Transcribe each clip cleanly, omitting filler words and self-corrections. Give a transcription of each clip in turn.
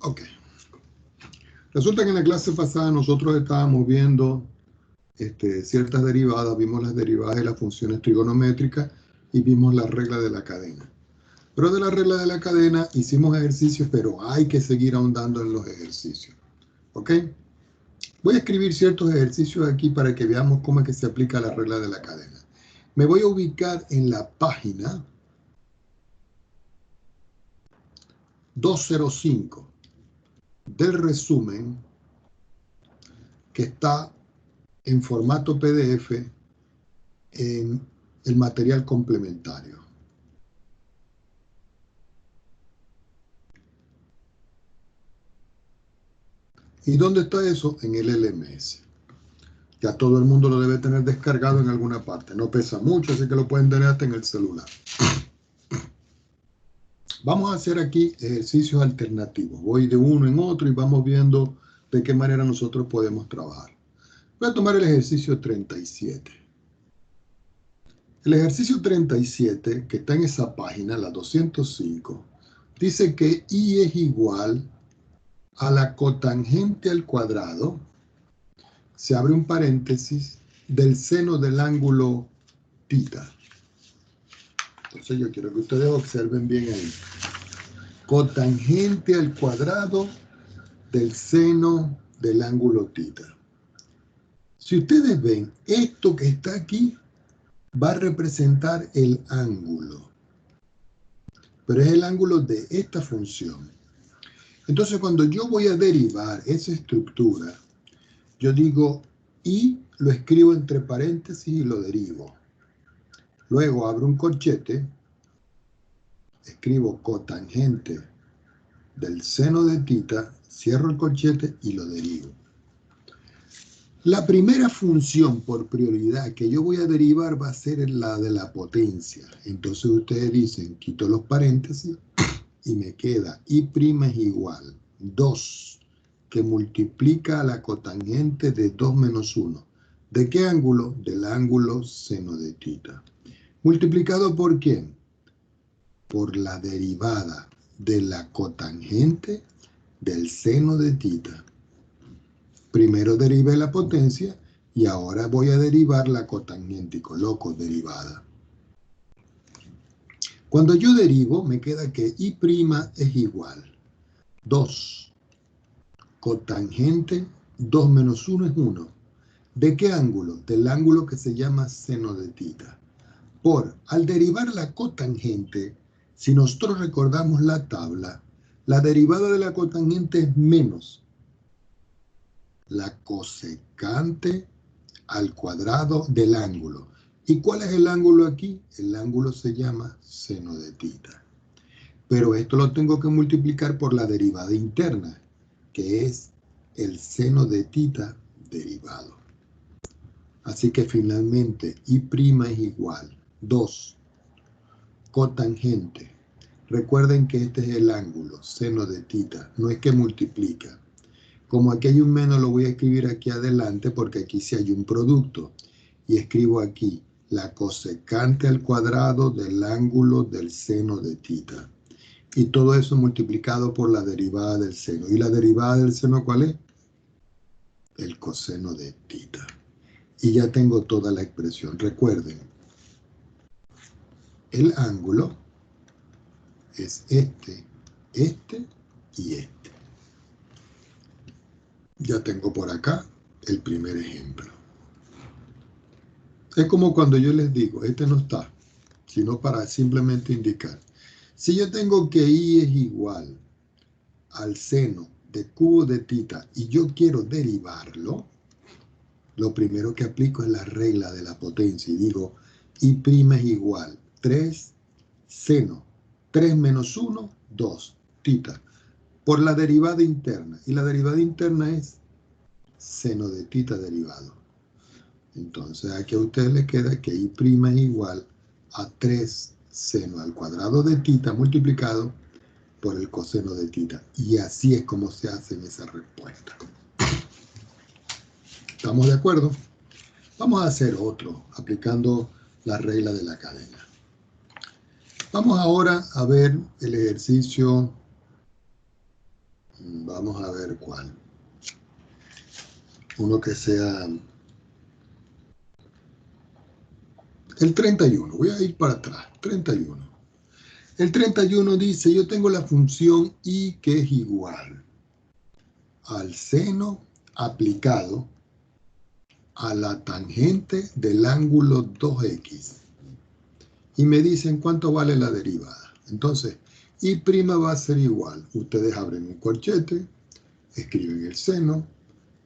Ok. Resulta que en la clase pasada nosotros estábamos viendo ciertas derivadas, vimos las derivadas de las funciones trigonométricas y vimos la regla de la cadena. Pero de la regla de la cadena hicimos ejercicios, pero hay que seguir ahondando en los ejercicios. ¿Ok? Voy a escribir ciertos ejercicios aquí para que veamos cómo es que se aplica la regla de la cadena. Me voy a ubicar en la página 205 del resumen que está en formato PDF en el material complementario. ¿Y dónde está eso? En el LMS. Ya todo el mundo lo debe tener descargado en alguna parte. No pesa mucho, así que lo pueden tener hasta en el celular. Vamos a hacer aquí ejercicios alternativos. Voy de uno en otro y vamos viendo de qué manera nosotros podemos trabajar. Voy a tomar el ejercicio 37. El ejercicio 37, que está en esa página, la 205, dice que I es igual a la cotangente al cuadrado, se abre un paréntesis, del seno del ángulo θ. Entonces yo quiero que ustedes observen bien ahí. Cotangente al cuadrado del seno del ángulo θ. Si ustedes ven, esto que está aquí va a representar el ángulo, pero es el ángulo de esta función. Entonces, cuando yo voy a derivar esa estructura, yo digo I, lo escribo entre paréntesis y lo derivo. Luego abro un corchete, escribo cotangente del seno de θ, cierro el corchete y lo derivo. La primera función por prioridad que yo voy a derivar va a ser la de la potencia. Entonces ustedes dicen, quito los paréntesis y me queda I' es igual 2, que multiplica a la cotangente de 2 menos 1. ¿De qué ángulo? Del ángulo seno de θ. ¿Multiplicado por quién? Por la derivada de la cotangente del seno de θ. Primero derivé la potencia y ahora voy a derivar la cotangente y coloco derivada. Cuando yo derivo, me queda que I' es igual 2. Cotangente 2 menos 1 es 1. ¿De qué ángulo? Del ángulo que se llama seno de θ. Al derivar la cotangente, si nosotros recordamos la tabla, la derivada de la cotangente es menos la cosecante al cuadrado del ángulo. ¿Y cuál es el ángulo aquí? El ángulo se llama seno de θ. Pero esto lo tengo que multiplicar por la derivada interna, que es el seno de θ derivado. Así que finalmente I' es igual 2 cotangente. Recuerden que este es el ángulo, seno de θ, no es que multiplica. Como aquí hay un menos, lo voy a escribir aquí adelante porque aquí sí hay un producto. Y escribo aquí la cosecante al cuadrado del ángulo del seno de θ. Y todo eso multiplicado por la derivada del seno. ¿Y la derivada del seno cuál es? El coseno de θ. Y ya tengo toda la expresión. Recuerden, el ángulo es este y este. Ya tengo por acá el primer ejemplo. Es como cuando yo les digo, este no está, sino para simplemente indicar. Si yo tengo que I es igual al seno de cubo de θ y yo quiero derivarlo, lo primero que aplico es la regla de la potencia y digo I' es igual 3 seno 3 menos 1, 2 θ por la derivada interna. Y la derivada interna es seno de θ derivado. Entonces aquí a ustedes les queda que I' es igual a 3 seno al cuadrado de θ multiplicado por el coseno de θ. Y así es como se hace esa respuesta. ¿Estamos de acuerdo? Vamos a hacer otro, aplicando la regla de la cadena. Vamos ahora a ver el ejercicio Vamos a ver cuál. Uno que sea el 31. Voy a ir para atrás. 31. El 31 dice, yo tengo la función y que es igual al seno aplicado a la tangente del ángulo 2x. Y me dicen cuánto vale la derivada. Entonces, y' va a ser igual. Ustedes abren un corchete, escriben el seno,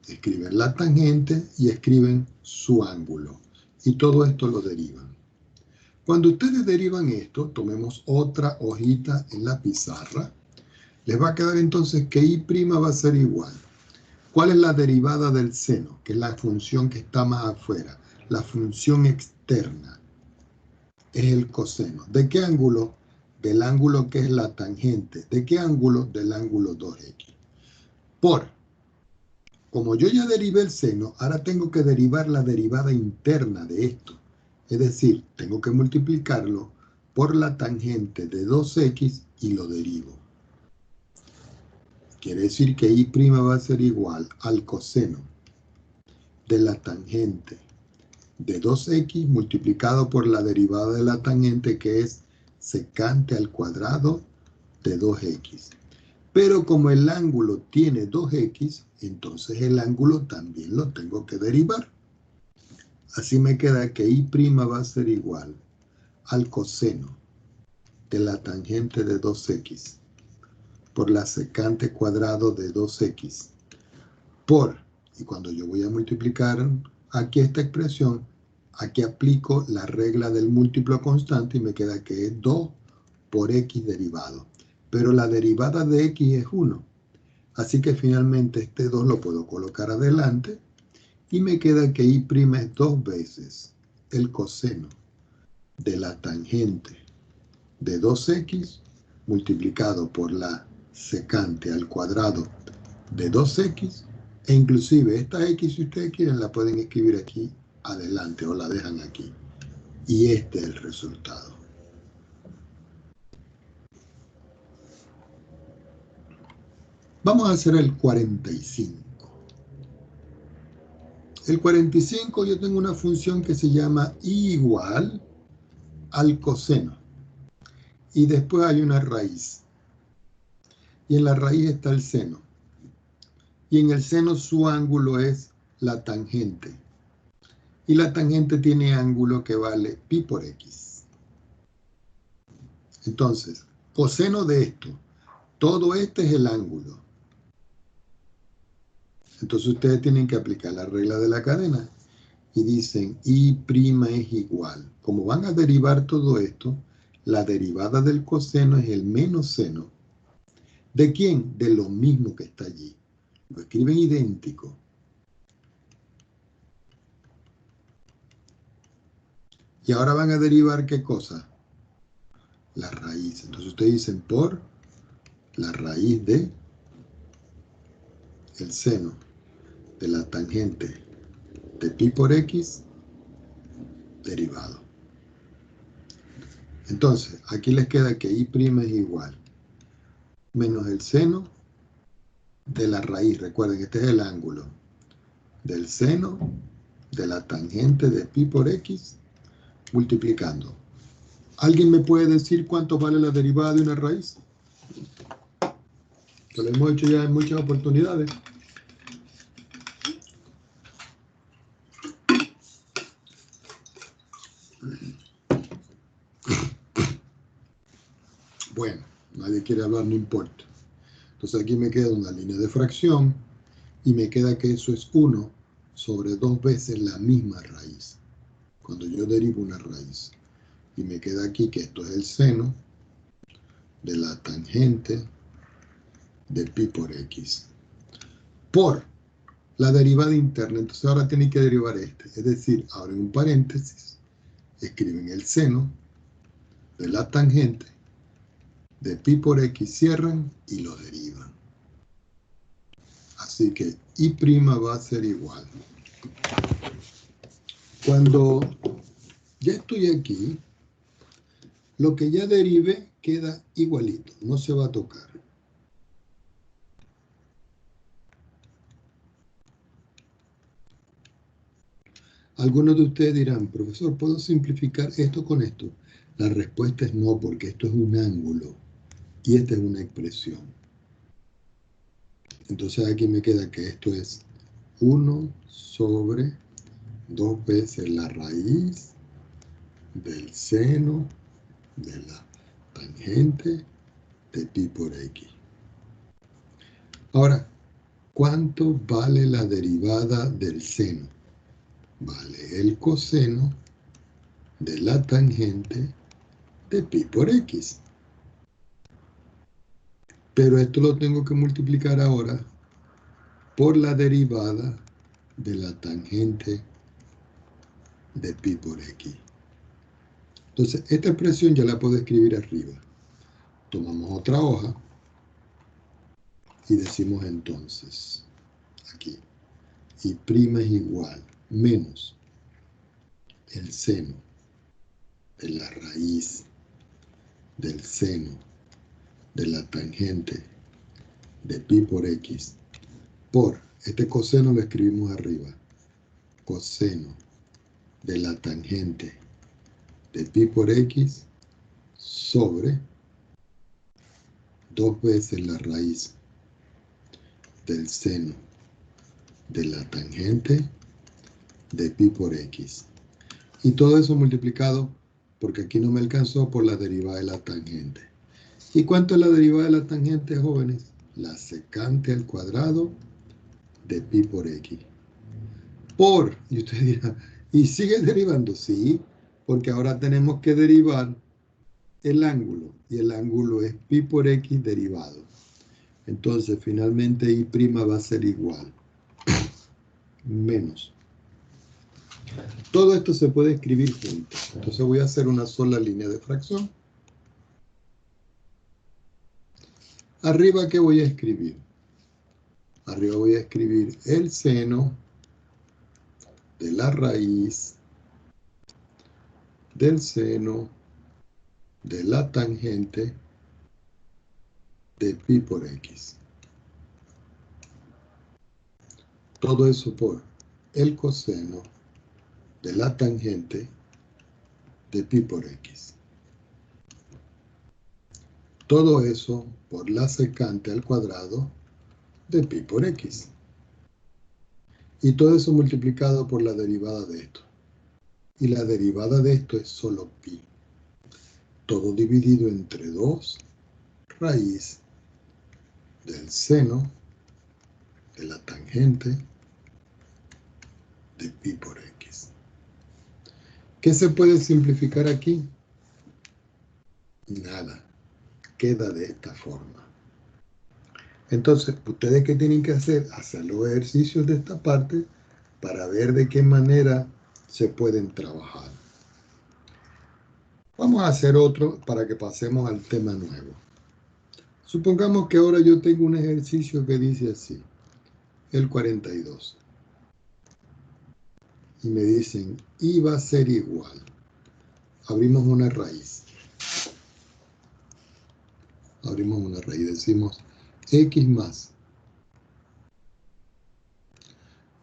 escriben la tangente y escriben su ángulo. Y todo esto lo derivan. Cuando ustedes derivan esto, tomemos otra hojita en la pizarra. Les va a quedar entonces que y' va a ser igual. ¿Cuál es la derivada del seno? Que es la función que está más afuera. La función externa es el coseno. ¿De qué ángulo? Del ángulo que es la tangente. ¿De qué ángulo? Del ángulo 2x. Como yo ya derivé el seno, ahora tengo que derivar la derivada interna de esto. Es decir, tengo que multiplicarlo por la tangente de 2x y lo derivo. Quiere decir que y' va a ser igual al coseno de la tangente de 2x multiplicado por la derivada de la tangente, que es secante al cuadrado de 2x. Pero como el ángulo tiene 2x, entonces el ángulo también lo tengo que derivar. Así me queda que y' va a ser igual al coseno de la tangente de 2x por la secante cuadrado de 2x y cuando yo voy a multiplicar aquí esta expresión, aquí aplico la regla del múltiplo constante y me queda que es 2 por x derivado. Pero la derivada de x es 1. Así que finalmente este 2 lo puedo colocar adelante y me queda que y' es 2 veces el coseno de la tangente de 2x multiplicado por la secante al cuadrado de 2x, e inclusive esta x, si ustedes quieren, la pueden escribir aquí adelante o la dejan aquí. Y este es el resultado. Vamos a hacer el 45. El 45 yo tengo una función que se llama y igual al coseno. Y después hay una raíz. Y en la raíz está el seno. Y en el seno su ángulo es la tangente. Y la tangente tiene ángulo que vale pi por x. Entonces, coseno de esto, todo este es el ángulo. Entonces ustedes tienen que aplicar la regla de la cadena. Y dicen y' es igual. Como van a derivar todo esto, la derivada del coseno es el menos seno. ¿De quién? De lo mismo que está allí. Lo escriben idéntico. Y ahora van a derivar ¿qué cosa? La raíz. Entonces ustedes dicen por la raíz de el seno de la tangente de pi por x derivado. Entonces, aquí les queda que y' es igual menos el seno de la raíz. Recuerden, este es el ángulo del seno de la tangente de pi por x multiplicando. ¿Alguien me puede decir cuánto vale la derivada de una raíz? Lo hemos hecho ya en muchas oportunidades. Bueno, nadie quiere hablar, no importa. Entonces aquí me queda una línea de fracción y me queda que eso es 1 sobre 2 veces la misma raíz. Cuando yo derivo una raíz. Y me queda aquí que esto es el seno de la tangente de pi por x. Por la derivada interna. Entonces ahora tienen que derivar este. Es decir, abren un paréntesis, escriben el seno de la tangente de pi por x, cierran y lo derivan. Así que y' va a ser igual. Cuando ya estoy aquí, lo que ya derive queda igualito, no se va a tocar. Algunos de ustedes dirán, profesor, ¿puedo simplificar esto con esto? La respuesta es no, porque esto es un ángulo y esta es una expresión. Entonces aquí me queda que esto es 1 sobre 2 veces la raíz del seno de la tangente de pi por x. Ahora, ¿cuánto vale la derivada del seno? Vale el coseno de la tangente de pi por x. Pero esto lo tengo que multiplicar ahora por la derivada de la tangente de pi por x. Entonces, esta expresión ya la puedo escribir arriba. Tomamos otra hoja y decimos entonces, aquí, y' es igual, menos el seno de la raíz del seno de la tangente de pi por x por, este coseno lo escribimos arriba, coseno de la tangente de pi por x sobre 2 veces la raíz del seno de la tangente de pi por x. Y todo eso multiplicado, porque aquí no me alcanzó, por la derivada de la tangente. ¿Y cuánto es la derivada de la tangente, jóvenes? La secante al cuadrado de pi por x. Y usted dirá, ¿y sigue derivando? Sí, porque ahora tenemos que derivar el ángulo, y el ángulo es pi por x derivado. Entonces, finalmente y' va a ser igual, menos. Todo esto se puede escribir junto. Entonces voy a hacer una sola línea de fracción. Arriba, ¿qué voy a escribir? Arriba voy a escribir el seno de la raíz del seno de la tangente de pi por x. Todo eso por el coseno de la tangente de pi por x. Todo eso por la secante al cuadrado de pi por x. Y todo eso multiplicado por la derivada de esto. Y la derivada de esto es solo pi. Todo dividido entre 2 raíz del seno de la tangente de pi por x. ¿Qué se puede simplificar aquí? Nada. Queda de esta forma. Entonces, ¿ustedes qué tienen que hacer? Hacer los ejercicios de esta parte para ver de qué manera se pueden trabajar. Vamos a hacer otro para que pasemos al tema nuevo. Supongamos que ahora yo tengo un ejercicio que dice así, el 42. Y me dicen, y va a ser igual. Abrimos una raíz. Abrimos una raíz, decimos x más.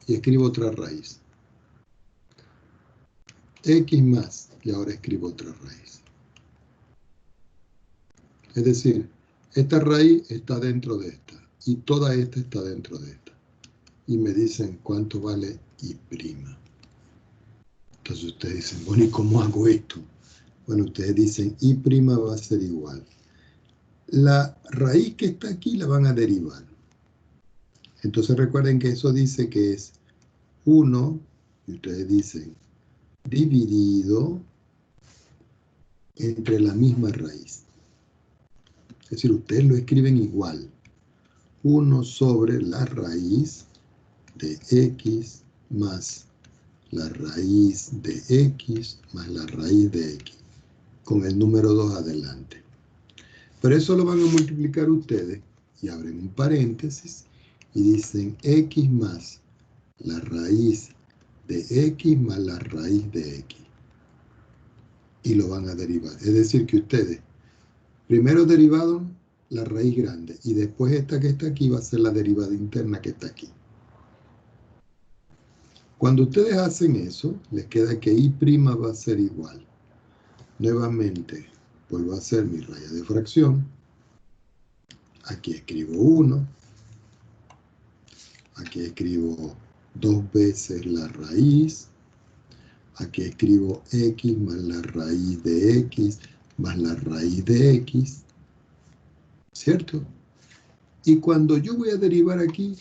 Y escribo otra raíz. X más, y ahora escribo otra raíz. Es decir, esta raíz está dentro de esta, y toda esta está dentro de esta. Y me dicen cuánto vale y'. Entonces ustedes dicen, bueno, ¿y cómo hago esto? Bueno, ustedes dicen, y' va a ser igual. La raíz que está aquí la van a derivar. Entonces recuerden que eso dice que es 1, y ustedes dicen, dividido entre la misma raíz. Es decir, ustedes lo escriben igual. 1 sobre la raíz de x más la raíz de x más la raíz de x, con el número 2 adelante. Pero eso lo van a multiplicar ustedes, y abren un paréntesis, y dicen x más la raíz de x más la raíz de x. Y lo van a derivar. Es decir, que ustedes primero derivaron la raíz grande, y después esta que está aquí va a ser la derivada interna que está aquí. Cuando ustedes hacen eso, les queda que I' va a ser igual. Nuevamente, vuelvo a hacer mi raya de fracción. Aquí escribo 1. Aquí escribo 2 veces la raíz. Aquí escribo x más la raíz de x más la raíz de x. ¿Cierto? Y cuando yo voy a derivar aquí,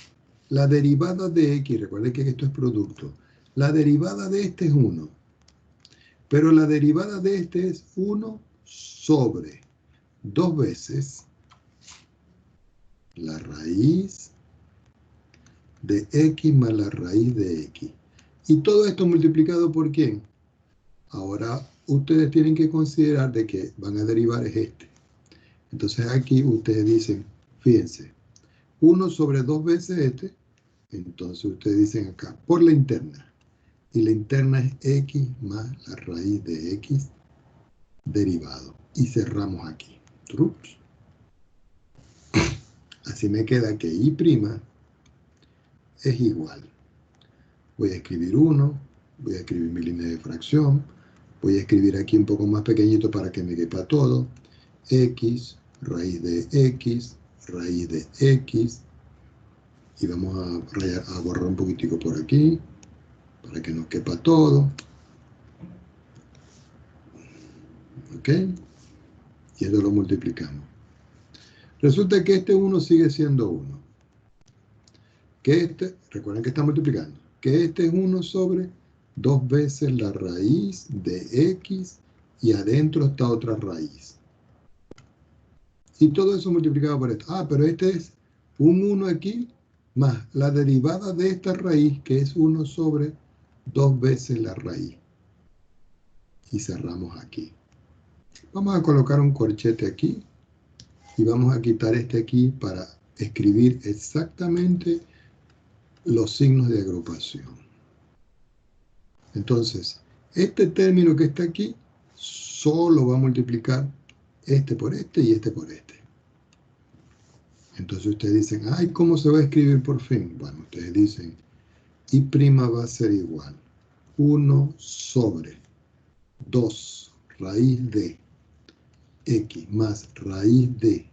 la derivada de x, recuerden que esto es producto, la derivada de este es 1. Pero la derivada de este es 1 sobre 2 veces la raíz de x más la raíz de x. Y todo esto multiplicado por ¿quién? Ahora ustedes tienen que considerar de que van a derivar es este. Entonces aquí ustedes dicen, fíjense, 1 sobre 2 veces este. Entonces ustedes dicen acá, por la interna. Y la interna es x más la raíz de x derivado. Y cerramos aquí. Ups. Así me queda que I' es igual. Voy a escribir 1, voy a escribir mi línea de fracción, voy a escribir aquí un poco más pequeñito para que me quepa todo. X, raíz de x, raíz de x. Y vamos a borrar un poquitico por aquí, para que nos quepa todo. ¿Ok? Y esto lo multiplicamos. Resulta que este 1 sigue siendo 1. Que este, recuerden que está multiplicando, que este es 1 sobre 2 veces la raíz de x y adentro está otra raíz. Y todo eso multiplicado por esto. Ah, pero este es un 1 aquí más la derivada de esta raíz que es 1 sobre 2 veces la raíz. Y cerramos aquí. Vamos a colocar un corchete aquí y vamos a quitar este aquí para escribir exactamente los signos de agrupación. Entonces, este término que está aquí solo va a multiplicar este por este y este por este. Entonces ustedes dicen, ay, ¿cómo se va a escribir por fin? Bueno, ustedes dicen, I' va a ser igual 1 sobre 2 raíz de x más raíz de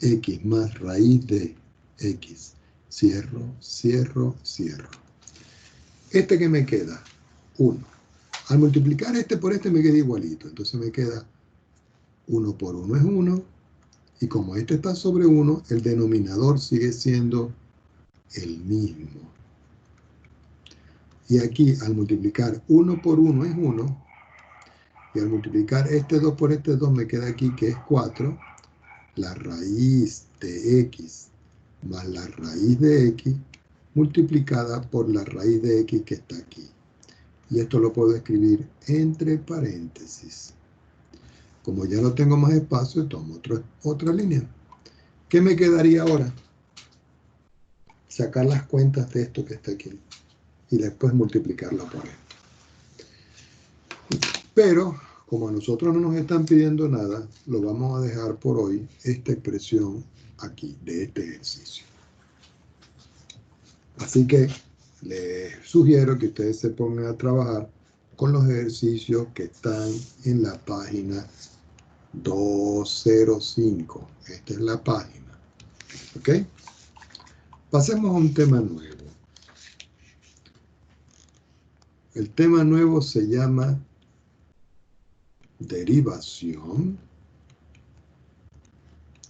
x más raíz de x. Cierro, cierro, cierro. Este que me queda, 1. Al multiplicar este por este me queda igualito. Entonces me queda 1 por 1 es 1. Y como este está sobre 1, el denominador sigue siendo el mismo. Y aquí al multiplicar 1 por 1 es 1. Y al multiplicar este 2 por este 2 me queda aquí que es 4. La raíz de x más la raíz de x multiplicada por la raíz de x que está aquí. Y esto lo puedo escribir entre paréntesis. Como ya no tengo más espacio, tomo otra línea. ¿Qué me quedaría ahora? Sacar las cuentas de esto que está aquí. Y después multiplicarla por esto. Pero, como a nosotros no nos están pidiendo nada, lo vamos a dejar por hoy, esta expresión aquí, de este ejercicio. Así que les sugiero que ustedes se pongan a trabajar con los ejercicios que están en la página 205. Esta es la página. ¿Ok? Pasemos a un tema nuevo. El tema nuevo se llama derivación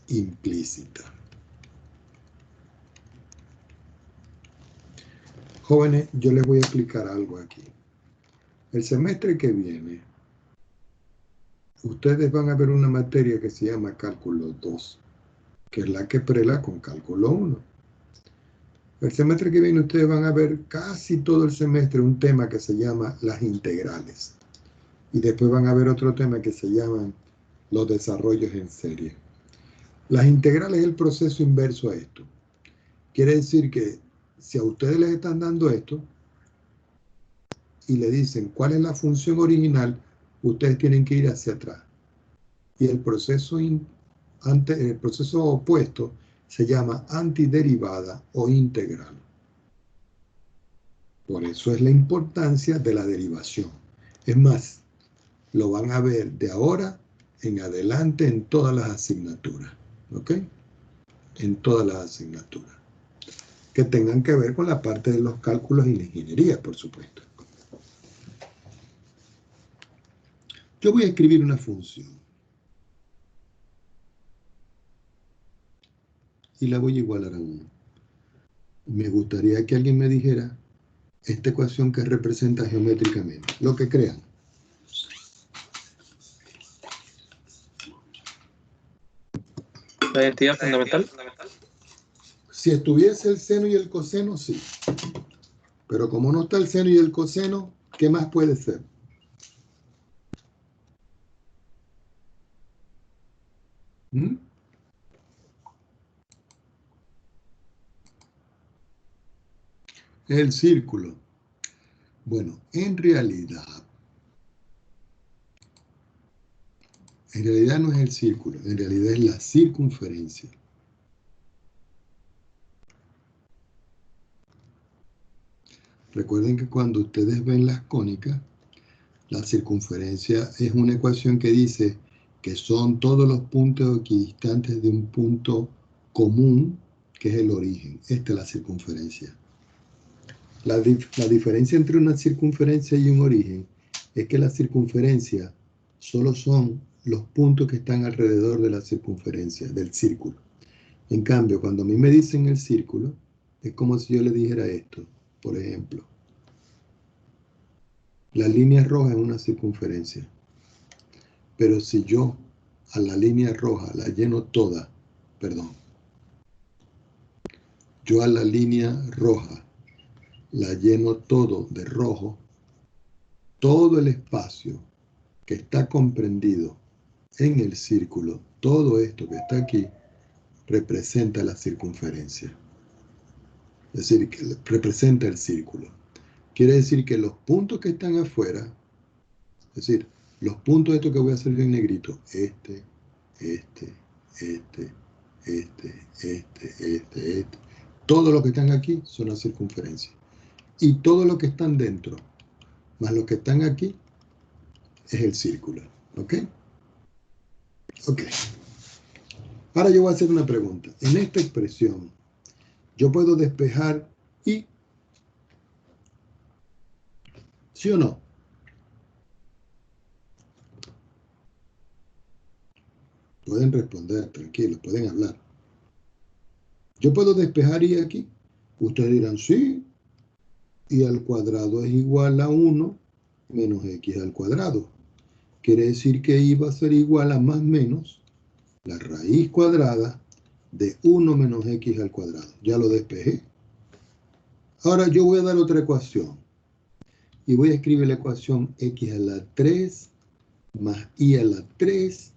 implícita. Jóvenes, yo les voy a explicar algo aquí. El semestre que viene, ustedes van a ver una materia que se llama Cálculo 2, que es la que prela con Cálculo 1. El semestre que viene ustedes van a ver casi todo el semestre un tema que se llama las integrales. Y después van a ver otro tema que se llaman los desarrollos en serie. Las integrales es el proceso inverso a esto. Quiere decir que si a ustedes les están dando esto y le dicen cuál es la función original, ustedes tienen que ir hacia atrás. Y el proceso opuesto se llama antiderivada o integral. Por eso es la importancia de la derivación. Es más, lo van a ver de ahora en adelante en todas las asignaturas. ¿Ok? En todas las asignaturas. Que tengan que ver con la parte de los cálculos y la ingeniería, por supuesto. Yo voy a escribir una función. Y la voy a igualar a 1. Me gustaría que alguien me dijera esta ecuación que representa geométricamente. Lo que crean. La identidad fundamental. Si estuviese el seno y el coseno, sí. Pero como no está el seno y el coseno, ¿qué más puede ser? ¿Mm? El círculo. Bueno, en realidad no es el círculo, en realidad es la circunferencia. Recuerden que cuando ustedes ven las cónicas, la circunferencia es una ecuación que dice que son todos los puntos equidistantes de un punto común, que es el origen. Esta es la circunferencia. La diferencia entre una circunferencia y un origen es que la circunferencia solo son los puntos que están alrededor de la circunferencia, del círculo. En cambio, cuando a mí me dicen el círculo, es como si yo le dijera esto. Por ejemplo, la línea roja es una circunferencia. Pero si yo a la línea roja la lleno toda, yo a la línea roja la lleno todo de rojo, todo el espacio que está comprendido en el círculo, todo esto que está aquí, representa la circunferencia. Es decir, que representa el círculo. Quiere decir que los puntos que están afuera, es decir, los puntos de estos que voy a hacer en negrito, este, todos los que están aquí son la circunferencia. Y todos los que están dentro, más los que están aquí, es el círculo. ¿Ok? Ok. Ahora yo voy a hacer una pregunta. En esta expresión, ¿yo puedo despejar y? ¿Sí o no? Pueden responder, tranquilos, pueden hablar. ¿Yo puedo despejar y aquí? Ustedes dirán, sí. Y al cuadrado es igual a 1 menos x al cuadrado. Quiere decir que y va a ser igual a más menos la raíz cuadrada de 1 menos x al cuadrado. Ya lo despejé. Ahora yo voy a dar otra ecuación. Y voy a escribir la ecuación x a la 3 más y a la 3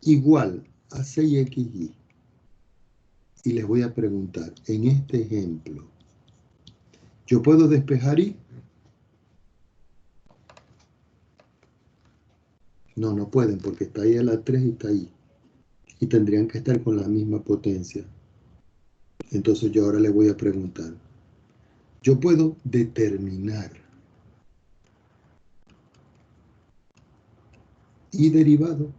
igual a 6xy. Y les voy a preguntar, en este ejemplo, ¿yo puedo despejar y? No, no pueden, porque está ahí a la 3 y está ahí. Y tendrían que estar con la misma potencia. Entonces yo ahora les voy a preguntar, ¿yo puedo determinar y derivado?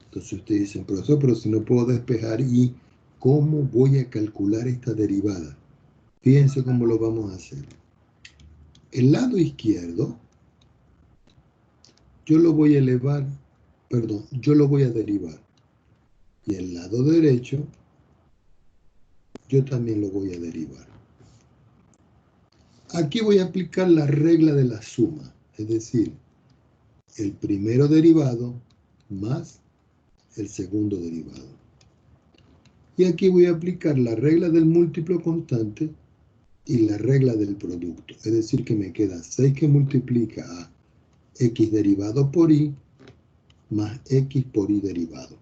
Entonces ustedes dicen, profesor, pero si no puedo despejar y, ¿cómo voy a calcular esta derivada? Fíjense cómo lo vamos a hacer. El lado izquierdo, yo lo voy a elevar, yo lo voy a derivar. Y el lado derecho, yo también lo voy a derivar. Aquí voy a aplicar la regla de la suma, es decir, el primero derivado más el segundo derivado. Y aquí voy a aplicar la regla del múltiplo constante y la regla del producto. Es decir, que me queda 6 que multiplica a x derivado por y más x por y derivado.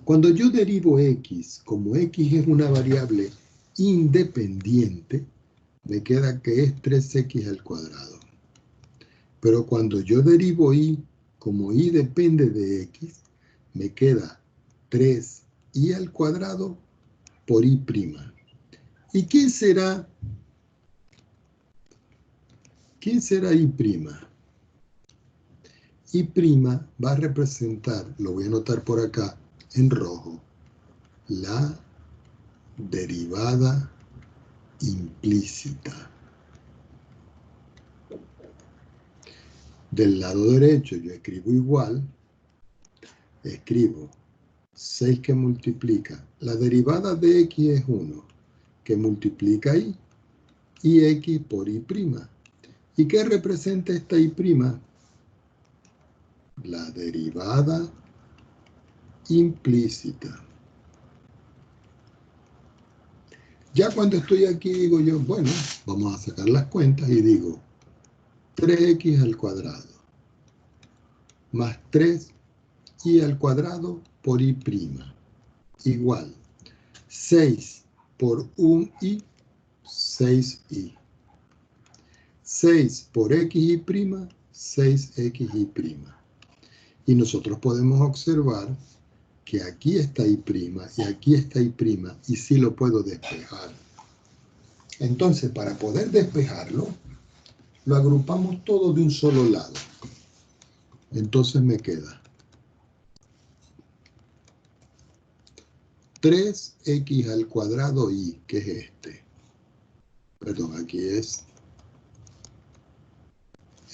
Cuando yo derivo x, como x es una variable independiente, me queda que es 3x al cuadrado. Pero cuando yo derivo y, como y depende de x, me queda 3y al cuadrado por y'. ¿Y quién será I'? I' va a representar, lo voy a anotar por acá en rojo, la derivada implícita. Del lado derecho yo escribo igual, escribo 6 que multiplica, la derivada de x es 1, que multiplica y x por I'. ¿Y qué representa esta I'? La derivada implícita. Ya cuando estoy aquí digo yo, bueno, vamos a sacar las cuentas y digo 3x al cuadrado más 3y al cuadrado por I' igual 6 por 1i, 6i. 6 por xy', 6xy'. Y nosotros podemos observar que aquí está I' y aquí está I', y sí lo puedo despejar. Entonces, para poder despejarlo, lo agrupamos todo de un solo lado. Entonces me queda 3x al cuadrado y, que es este. Perdón, aquí es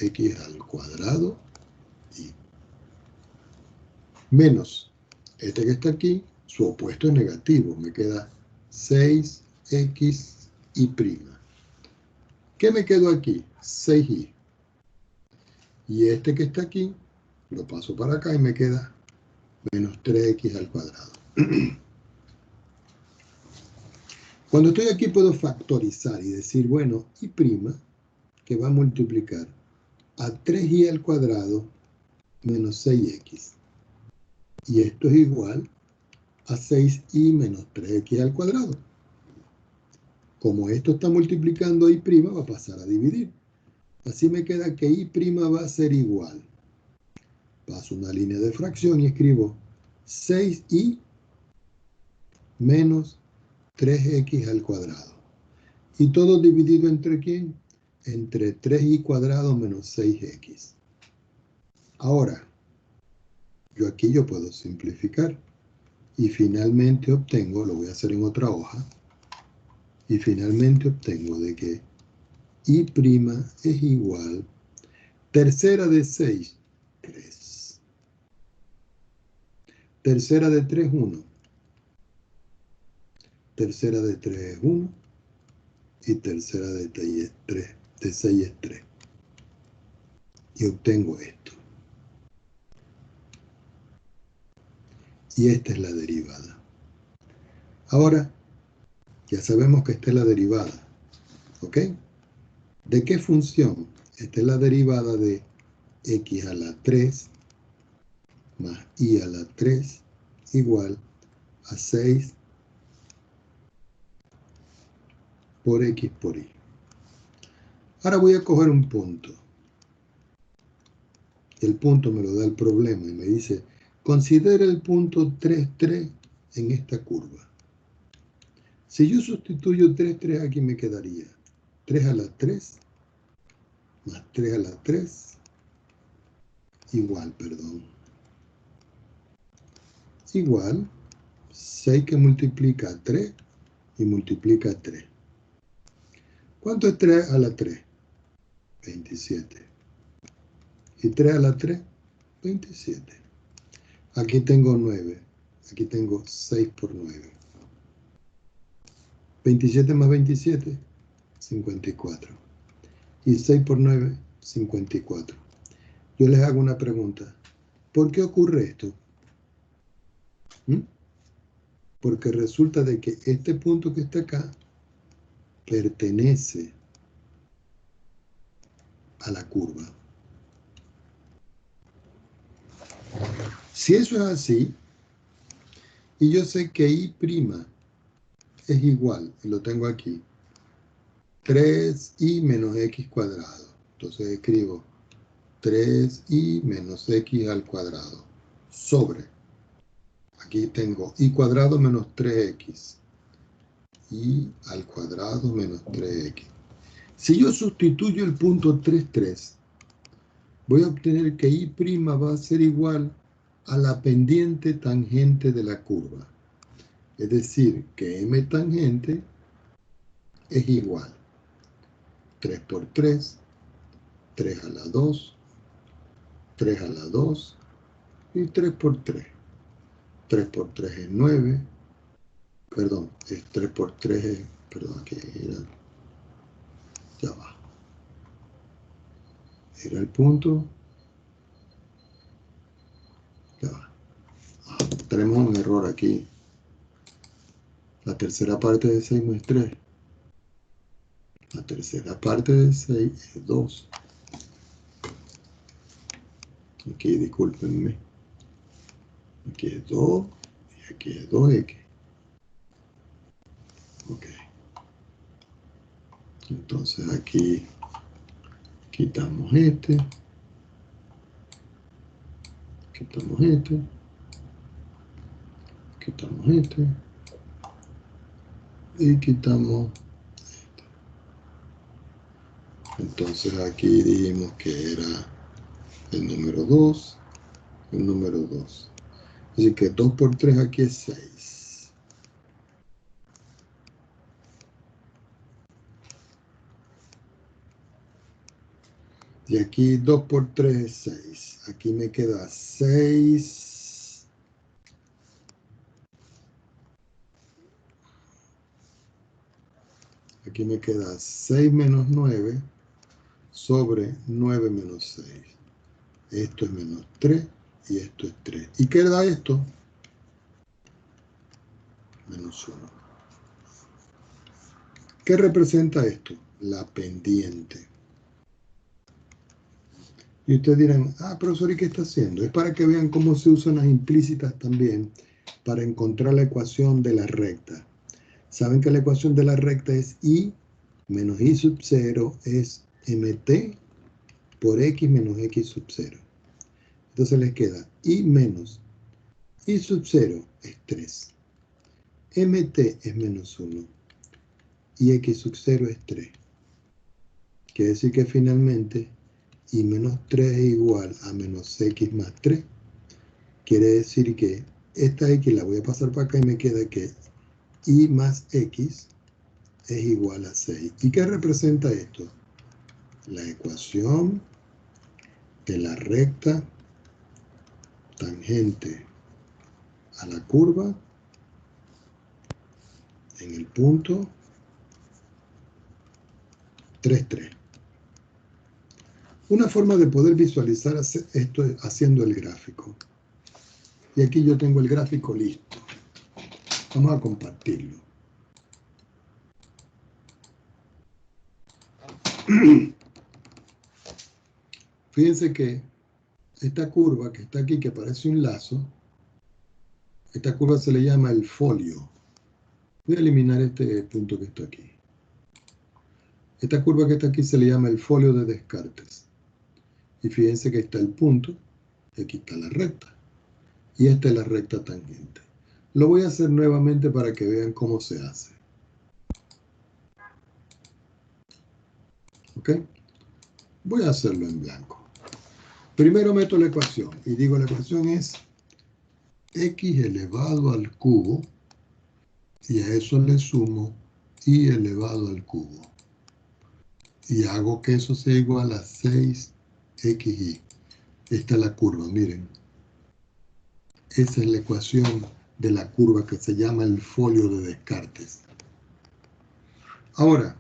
x al cuadrado y menos este que está aquí, su opuesto es negativo, me queda 6xy'. ¿Qué me quedó aquí? 6y. Y este que está aquí, lo paso para acá y me queda menos 3x al cuadrado. Cuando estoy aquí puedo factorizar y decir, bueno, y' que va a multiplicar a 3y al cuadrado menos 6x. Y esto es igual a 6y menos 3x al cuadrado. Como esto está multiplicando I', va a pasar a dividir. Así me queda que I' va a ser igual. Paso una línea de fracción y escribo 6y menos 3x al cuadrado. ¿Y todo dividido entre quién? Entre 3y cuadrado menos 6x. Ahora, yo puedo simplificar. Y finalmente obtengo, lo voy a hacer en otra hoja, y finalmente obtengo de que I' es igual, tercera de 6, 3. Tercera de 3, 1. Tercera de 3 es 1. Y tercera de 6 es 3. Y obtengo esto. Y esta es la derivada. Ahora, ya sabemos que esta es la derivada. ¿Ok? ¿De qué función? Esta es la derivada de x a la 3 más y a la 3 igual a 6 por x por y. Ahora voy a coger un punto. El punto me lo da el problema y me dice, considera el punto 3, 3 en esta curva. Si yo sustituyo 3, 3 aquí me quedaría 3 a la 3 más 3 a la 3 igual 6 que multiplica 3 y multiplica 3. ¿Cuánto es 3 a la 3? 27. Y 3 a la 3, 27. Aquí tengo 9. Aquí tengo 6 por 9. 27 más 27, 54. Y 6 por 9, 54. Yo les hago una pregunta. ¿Por qué ocurre esto? Porque resulta de que este punto que está acá pertenece a la curva. Si eso es así, y yo sé que I' es igual, y lo tengo aquí, 3y menos x cuadrado. Entonces escribo 3y menos x al cuadrado sobre, aquí tengo y cuadrado menos 3x y al cuadrado menos 3x. Si yo sustituyo el punto 3, 3, voy a obtener que y' va a ser igual a la pendiente tangente de la curva. Es decir, que m tangente es igual 3 por 3, 3 a la 2, 3 a la 2 y 3 por 3. 3 por 3 es 9. Perdón, es 3 por 3 es... Perdón, aquí era... Ya va. Era el punto... Ya va. Tenemos un error aquí. La tercera parte de 6 no es 3. La tercera parte de 6 es 2. Aquí, discúlpenme. Aquí es 2 y aquí es 2x. Ok. Entonces aquí quitamos este. Quitamos este. Quitamos este. Y quitamos este. Entonces aquí dijimos que era el número 2. El número 2. Así que 2 por 3 aquí es 6. Y aquí 2 por 3 es 6. Aquí me queda 6. Aquí me queda 6 menos 9 sobre 9 menos 6. Esto es menos 3 y esto es 3. ¿Y qué da esto? Menos 1. ¿Qué representa esto? La pendiente. Y ustedes dirán, profesor, ¿y qué está haciendo? Es para que vean cómo se usan las implícitas también para encontrar la ecuación de la recta. Saben que la ecuación de la recta es y menos y sub 0 es mt por x menos x sub 0. Entonces les queda y menos y sub 0 es 3. mt es menos 1 y x sub 0 es 3. Quiere decir que finalmente y menos 3 es igual a menos x más 3. Quiere decir que esta x la voy a pasar para acá y me queda que y más x es igual a 6. ¿Y qué representa esto? La ecuación de la recta tangente a la curva en el punto 3, 3. Una forma de poder visualizar esto es haciendo el gráfico. Y aquí yo tengo el gráfico listo. Vamos a compartirlo. Fíjense que esta curva que está aquí, que parece un lazo, esta curva se le llama el folio. Voy a eliminar este punto que está aquí. Esta curva que está aquí se le llama el folio de Descartes. Y fíjense que está el punto, y aquí está la recta. Y esta es la recta tangente. Lo voy a hacer nuevamente para que vean cómo se hace. ¿Ok? Voy a hacerlo en blanco. Primero meto la ecuación y digo la ecuación es x elevado al cubo y a eso le sumo y elevado al cubo. Y hago que eso sea igual a 6xy. Esta es la curva, miren. Esa es la ecuación de la curva que se llama el folio de Descartes. Ahora,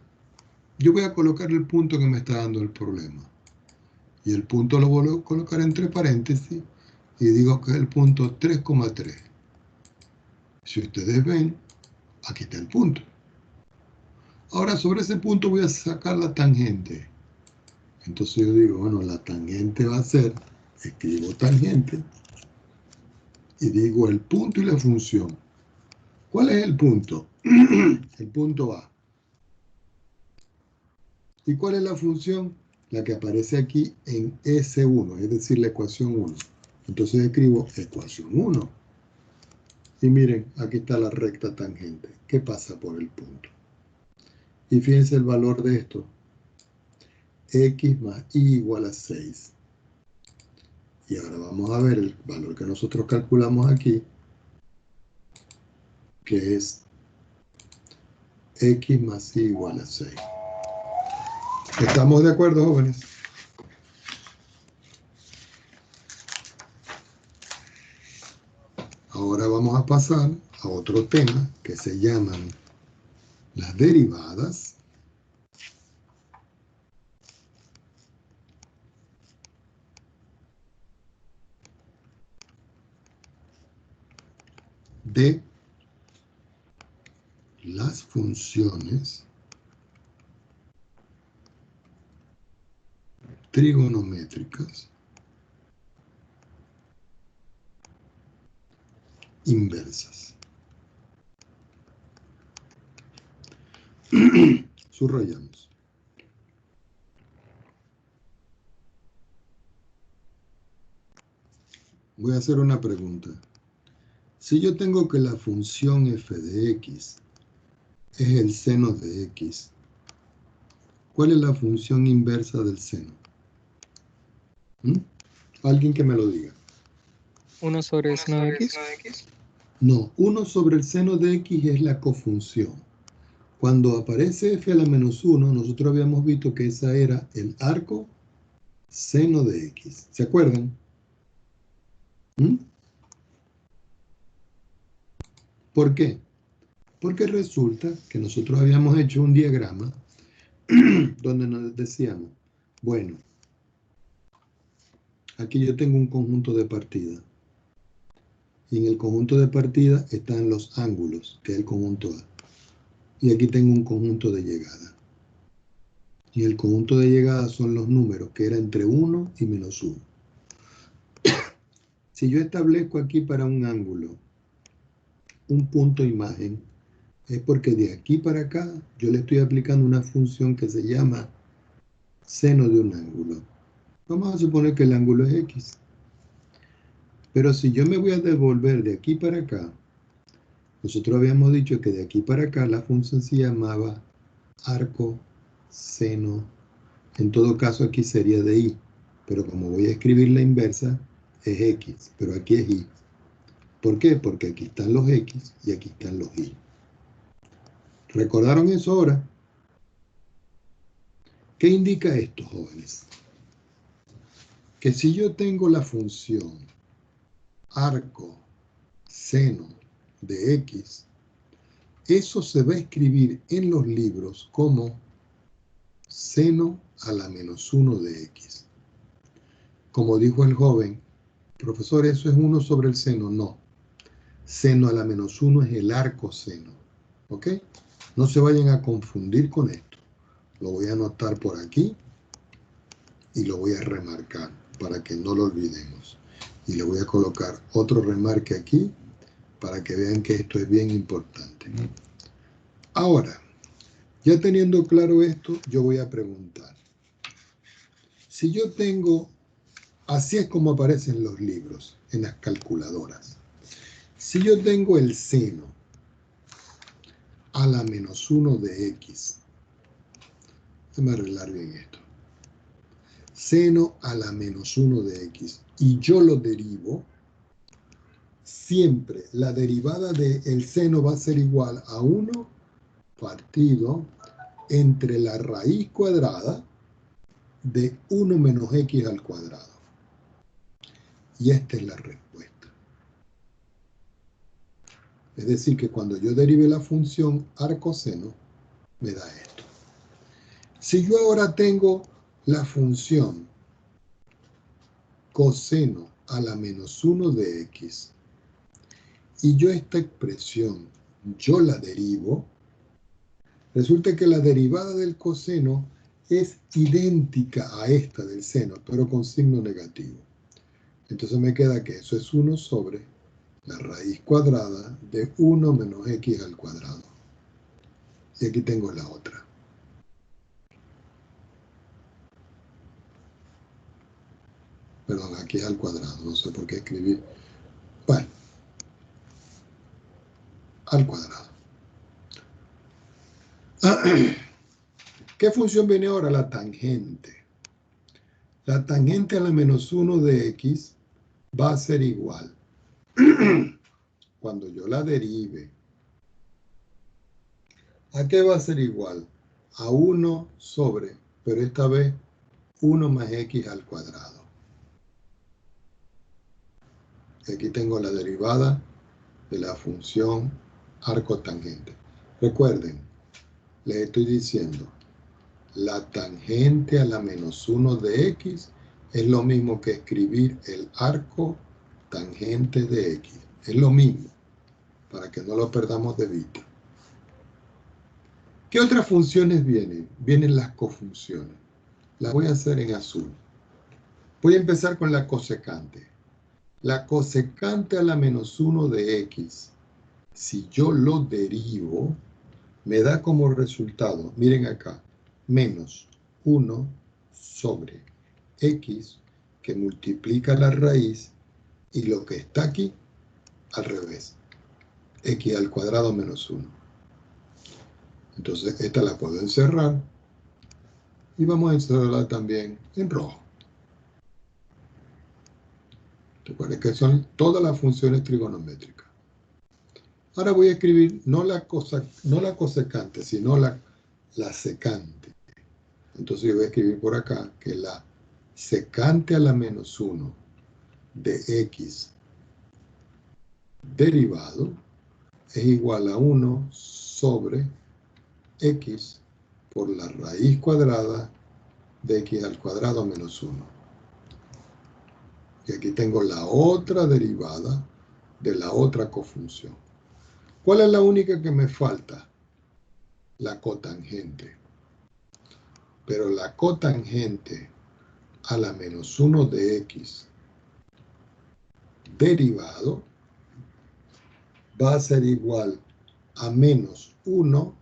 yo voy a colocar el punto que me está dando el problema. Y el punto lo voy a colocar entre paréntesis y digo que es el punto 3,3. Si ustedes ven, aquí está el punto. Ahora sobre ese punto voy a sacar la tangente. Entonces yo digo, bueno, la tangente va a ser, escribo tangente y digo el punto y la función. ¿Cuál es el punto? El punto A. ¿Y cuál es la función? La que aparece aquí en S1, es decir, la ecuación 1. Entonces escribo ecuación 1. Y miren, aquí está la recta tangente que pasa por el punto. Y fíjense el valor de esto. X más Y igual a 6. Y ahora vamos a ver el valor que nosotros calculamos aquí, que es X más Y igual a 6. ¿Estamos de acuerdo, jóvenes? Ahora vamos a pasar a otro tema que se llaman las derivadas de las funciones trigonométricas inversas. Subrayamos. Voy a hacer una pregunta. Si yo tengo que la función f de x es el seno de x, ¿cuál es la función inversa del seno? Alguien que me lo diga. 1 sobre el seno de x. No, 1 sobre el seno de x es la cofunción. Cuando aparece f a la menos 1, nosotros habíamos visto que esa era el arco seno de x. ¿Se acuerdan? ¿Por qué? Porque resulta que nosotros habíamos hecho un diagrama donde nos decíamos, bueno, aquí yo tengo un conjunto de partida. Y en el conjunto de partida están los ángulos, que es el conjunto A. Y aquí tengo un conjunto de llegada. Y el conjunto de llegada son los números, que era entre 1 y menos 1. Si yo establezco aquí para un ángulo un punto imagen, es porque de aquí para acá yo le estoy aplicando una función que se llama seno de un ángulo. Vamos a suponer que el ángulo es X. Pero si yo me voy a devolver de aquí para acá, nosotros habíamos dicho que de aquí para acá la función se llamaba arco seno. En todo caso aquí sería de Y. Pero como voy a escribir la inversa, es X. Pero aquí es Y. ¿Por qué? Porque aquí están los X y aquí están los Y. ¿Recordaron eso ahora? ¿Qué indica esto, jóvenes? Que si yo tengo la función arco seno de X, eso se va a escribir en los libros como seno a la menos 1 de X. Como dijo el joven, profesor, ¿eso es 1 sobre el seno? No. Seno a la menos 1 es el arco seno. ¿Ok? No se vayan a confundir con esto. Lo voy a anotar por aquí y lo voy a remarcar para que no lo olvidemos. Y le voy a colocar otro remarque aquí para que vean que esto es bien importante. Ahora, ya teniendo claro esto, yo voy a preguntar. Si yo tengo, así es como aparecen los libros en las calculadoras. Si yo tengo el seno a la menos 1 de X, déjame arreglar bien esto. Seno a la menos 1 de X y yo lo derivo, siempre la derivada del seno va a ser igual a 1 partido entre la raíz cuadrada de 1 menos X al cuadrado. Y esta es la respuesta. Es decir, que cuando yo derive la función arcoseno, me da esto. Si yo ahora tengo la función coseno a la menos 1 de X, y yo esta expresión, yo la derivo, resulta que la derivada del coseno es idéntica a esta del seno, pero con signo negativo. Entonces me queda que eso es 1 sobre la raíz cuadrada de 1 menos X al cuadrado. Y aquí tengo la otra. Perdón, aquí es al cuadrado, no sé por qué escribí. Bueno, al cuadrado. ¿Qué función viene ahora? La tangente. La tangente a la menos 1 de x va a ser igual. Cuando yo la derive, ¿a qué va a ser igual? A 1 sobre, pero esta vez 1 más x al cuadrado. Aquí tengo la derivada de la función arco tangente. Recuerden, les estoy diciendo, la tangente a la menos 1 de x es lo mismo que escribir el arco tangente de x. Es lo mismo, para que no lo perdamos de vista. ¿Qué otras funciones vienen? Vienen las cofunciones. Las voy a hacer en azul. Voy a empezar con la cosecante. La cosecante a la menos 1 de x, si yo lo derivo, me da como resultado, miren acá, menos 1 sobre x, que multiplica la raíz, y lo que está aquí, al revés, x al cuadrado menos 1. Entonces, esta la puedo encerrar, y vamos a encerrarla también en rojo. Recuerden que son todas las funciones trigonométricas. Ahora voy a escribir no la cosecante, sino la secante. Entonces yo voy a escribir por acá que la secante a la menos 1 de x derivado es igual a 1 sobre x por la raíz cuadrada de x al cuadrado menos 1. Y aquí tengo la otra derivada de la otra cofunción. ¿Cuál es la única que me falta? La cotangente. Pero la cotangente a la menos 1 de x derivado va a ser igual a menos 1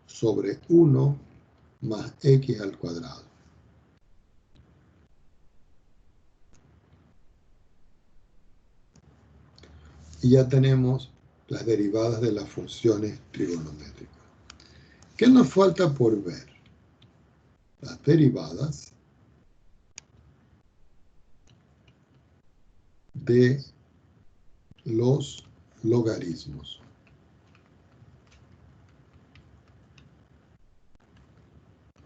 sobre 1 más x al cuadrado. Y ya tenemos las derivadas de las funciones trigonométricas. ¿Qué nos falta por ver? Las derivadas de los logaritmos.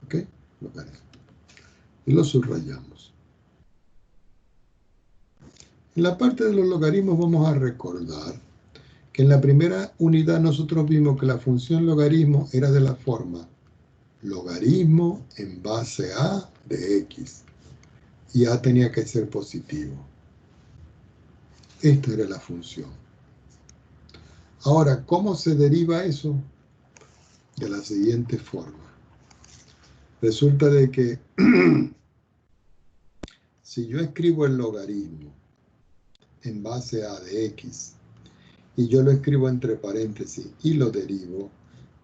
¿Ok? Logaritmos. Y los subrayamos. En la parte de los logaritmos vamos a recordar que en la primera unidad nosotros vimos que la función logaritmo era de la forma logaritmo en base a de x. Y a tenía que ser positivo. Esta era la función. Ahora, ¿cómo se deriva eso? De la siguiente forma. Resulta de que si yo escribo el logaritmo en base a de x y yo lo escribo entre paréntesis y lo derivo,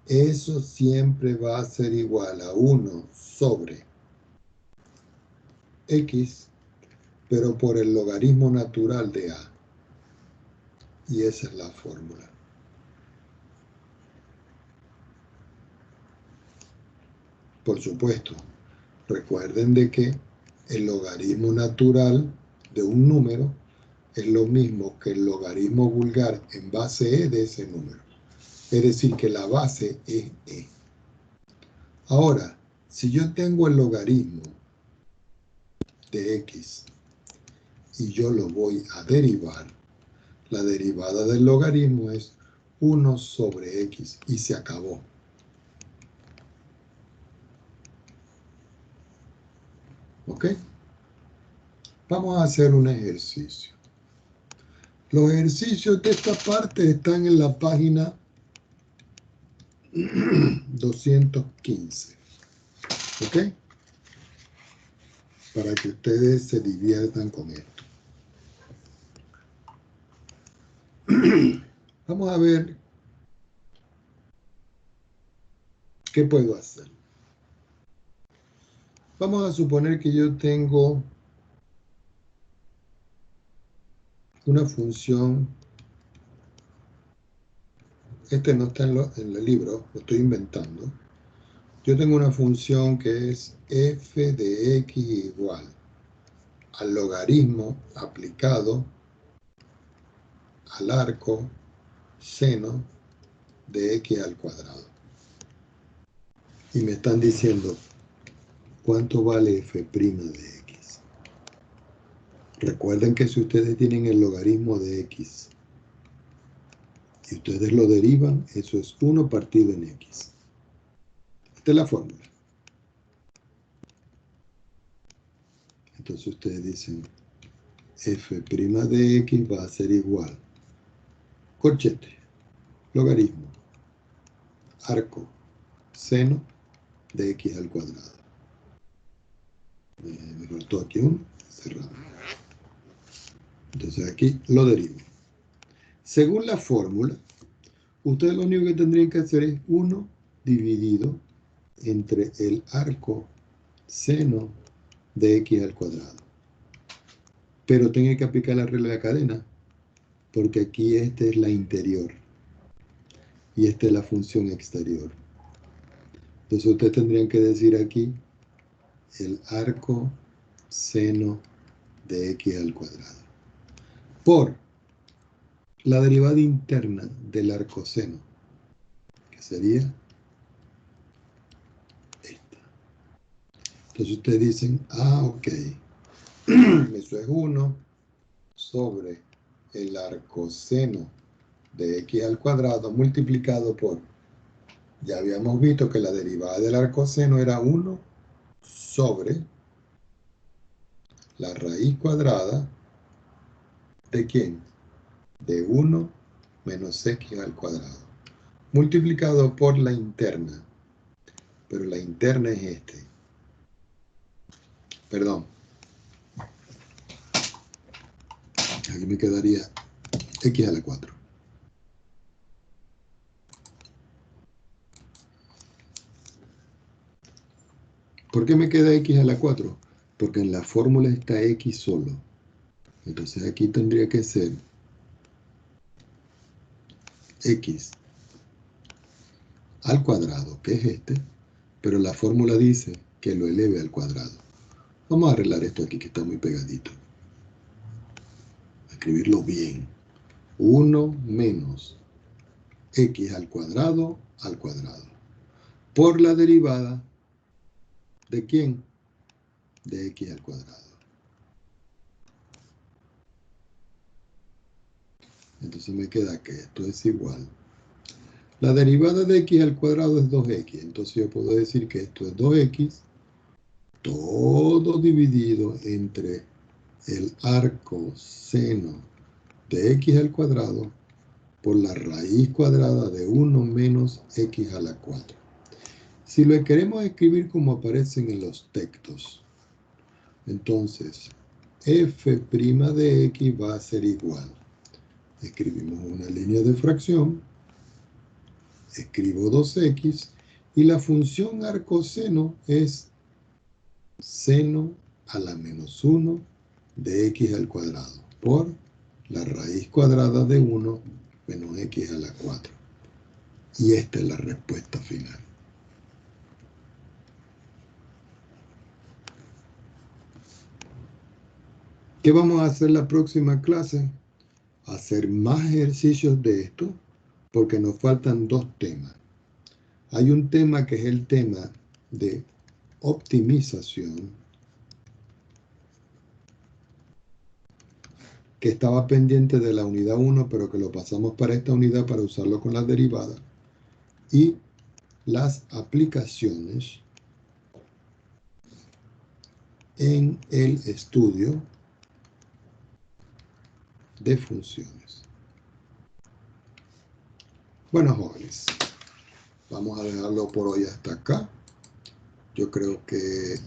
eso siempre va a ser igual a 1 sobre x, pero por el logaritmo natural de a. Y esa es la fórmula. Por supuesto, recuerden de que el logaritmo natural de un número es lo mismo que el logaritmo vulgar en base e de ese número. Es decir, que la base es e. Ahora, si yo tengo el logaritmo de x y yo lo voy a derivar, la derivada del logaritmo es 1 sobre x y se acabó. ¿Ok? Vamos a hacer un ejercicio. Los ejercicios de esta parte están en la página 215. ¿Ok? Para que ustedes se diviertan con esto. Vamos a ver qué puedo hacer. Vamos a suponer que yo tengo una función este no está en el libro, lo estoy inventando. Yo tengo una función que es f de x igual al logaritmo aplicado al arco seno de x al cuadrado. Y me están diciendo cuánto vale f' de x. Recuerden que si ustedes tienen el logaritmo de x y ustedes lo derivan, eso es 1 partido en x. Esta es la fórmula. Entonces ustedes dicen f' de x va a ser igual, corchete, logaritmo, arco, seno de x al cuadrado. Me faltó aquí un cerrado. Entonces aquí lo derivo. Según la fórmula, ustedes lo único que tendrían que hacer es 1 dividido entre el arco seno de x al cuadrado. Pero tienen que aplicar la regla de la cadena, porque aquí esta es la interior y esta es la función exterior. Entonces ustedes tendrían que decir aquí el arco seno de x al cuadrado por la derivada interna del arcoseno, que sería esta. Entonces ustedes dicen, ok, eso es 1 sobre el arcoseno de x al cuadrado multiplicado por, ya habíamos visto que la derivada del arcoseno era 1 sobre la raíz cuadrada ¿de quién? De 1 menos x al cuadrado, multiplicado por la interna, pero la interna es este. Perdón, aquí me quedaría x a la 4. ¿Por qué me queda x a la 4? Porque en la fórmula está x solo. Entonces aquí tendría que ser x al cuadrado, que es este, pero la fórmula dice que lo eleve al cuadrado. Vamos a arreglar esto aquí que está muy pegadito. Escribirlo bien. 1 menos x al cuadrado por la derivada ¿de quién? De x al cuadrado. Entonces me queda que esto es igual. La derivada de x al cuadrado es 2x. Entonces yo puedo decir que esto es 2x, todo dividido entre el arco seno de x al cuadrado por la raíz cuadrada de 1 menos x a la 4. Si lo queremos escribir como aparecen en los textos, entonces f' de x va a ser igual. Escribimos una línea de fracción, escribo 2x y la función arcoseno es seno a la menos 1 de x al cuadrado por la raíz cuadrada de 1 menos x a la 4. Y esta es la respuesta final. ¿Qué vamos a hacer la próxima clase? Hacer más ejercicios de esto, porque nos faltan 2 temas. Hay un tema que es el tema de optimización, que estaba pendiente de la unidad 1, pero que lo pasamos para esta unidad para usarlo con las derivadas. Y las aplicaciones en el estudio de funciones. Bueno, jóvenes, vamos a dejarlo por hoy hasta acá. Yo creo que